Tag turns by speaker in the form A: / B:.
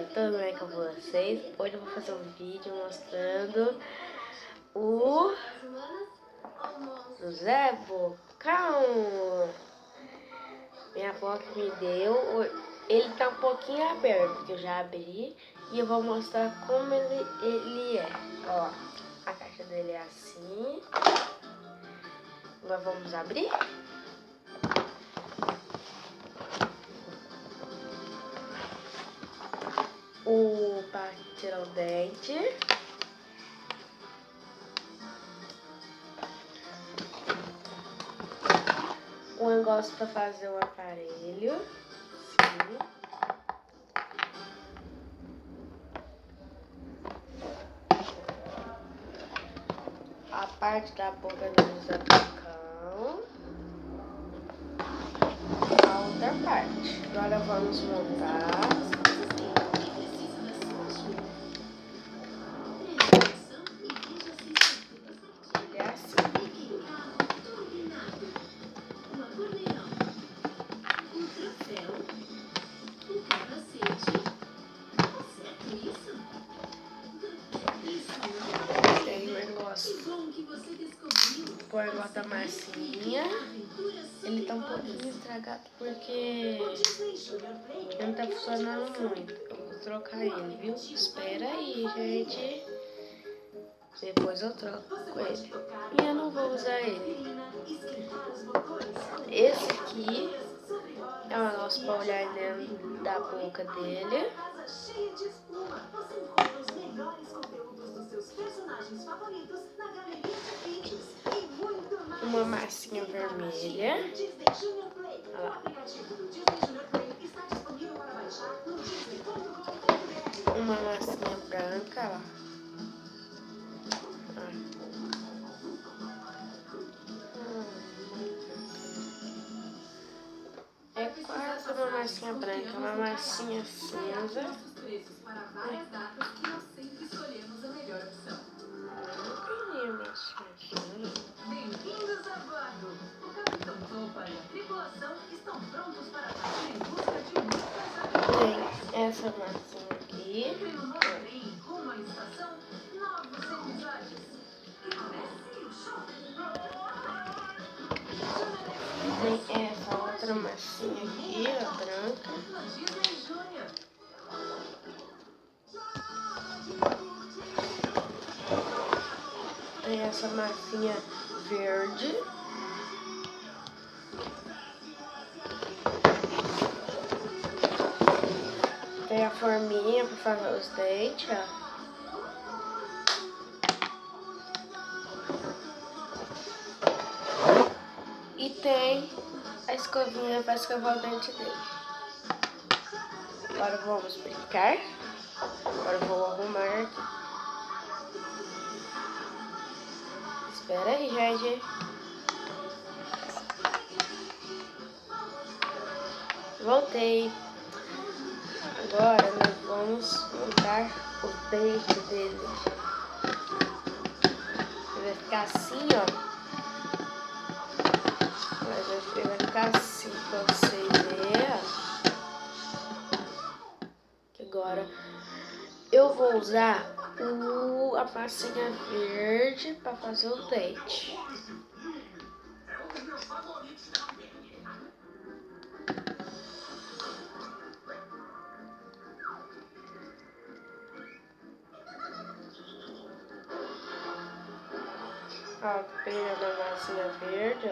A: tudo bem com vocês? Hoje eu vou fazer um vídeo mostrando o José Bocão. Minha avó que me deu. Ele tá um pouquinho aberto, porque eu já abri. E eu vou mostrar como ele é. Ó, a caixa dele é assim. Agora vamos abrir. Para tirar o dente. Um negócio para fazer o aparelho. Sim. A parte da boca do José Bocão. A outra parte. Agora vamos montar. Ele é assim. Tem um negócio. Põe agora da massinha. Ele tá um pouquinho estragado porque não tá funcionando muito. Eu vou trocar ele, viu? Espera aí, gente. Depois eu troco ele. E eu não vou usar ele. Esse aqui é um negócio pra olhar dentro da boca dele. Uma massinha vermelha. Olha lá. Uma massinha branca, ó. É quase uma massinha branca, uma massinha cinza.
B: Bem-vindos a bordo! O Capitão Topa e a tripulação estão prontos para partir em busca de muitas aventuras.
A: Tem essa massinha aqui.
B: Entre no novo trem rumo à estação, novos episódios. E comece o show!
A: Tem essa outra massinha aqui, ó, branca.
B: No Disney Junior.
A: Tem essa massinha verde. Tem a forminha para fazer os dentes, ó. E tem a escovinha para escovar o dente dele. Agora vamos brincar. Agora eu vou arrumar aqui. Espera aí, gente. Voltei. Agora nós vamos montar o dente dele. Ele vai ficar assim, ó. Mas ele vai ficar assim pra vocês verem, ó. Que agora eu vou usar a massinha verde para fazer o dente. Ó, pegando a massinha verde, ó.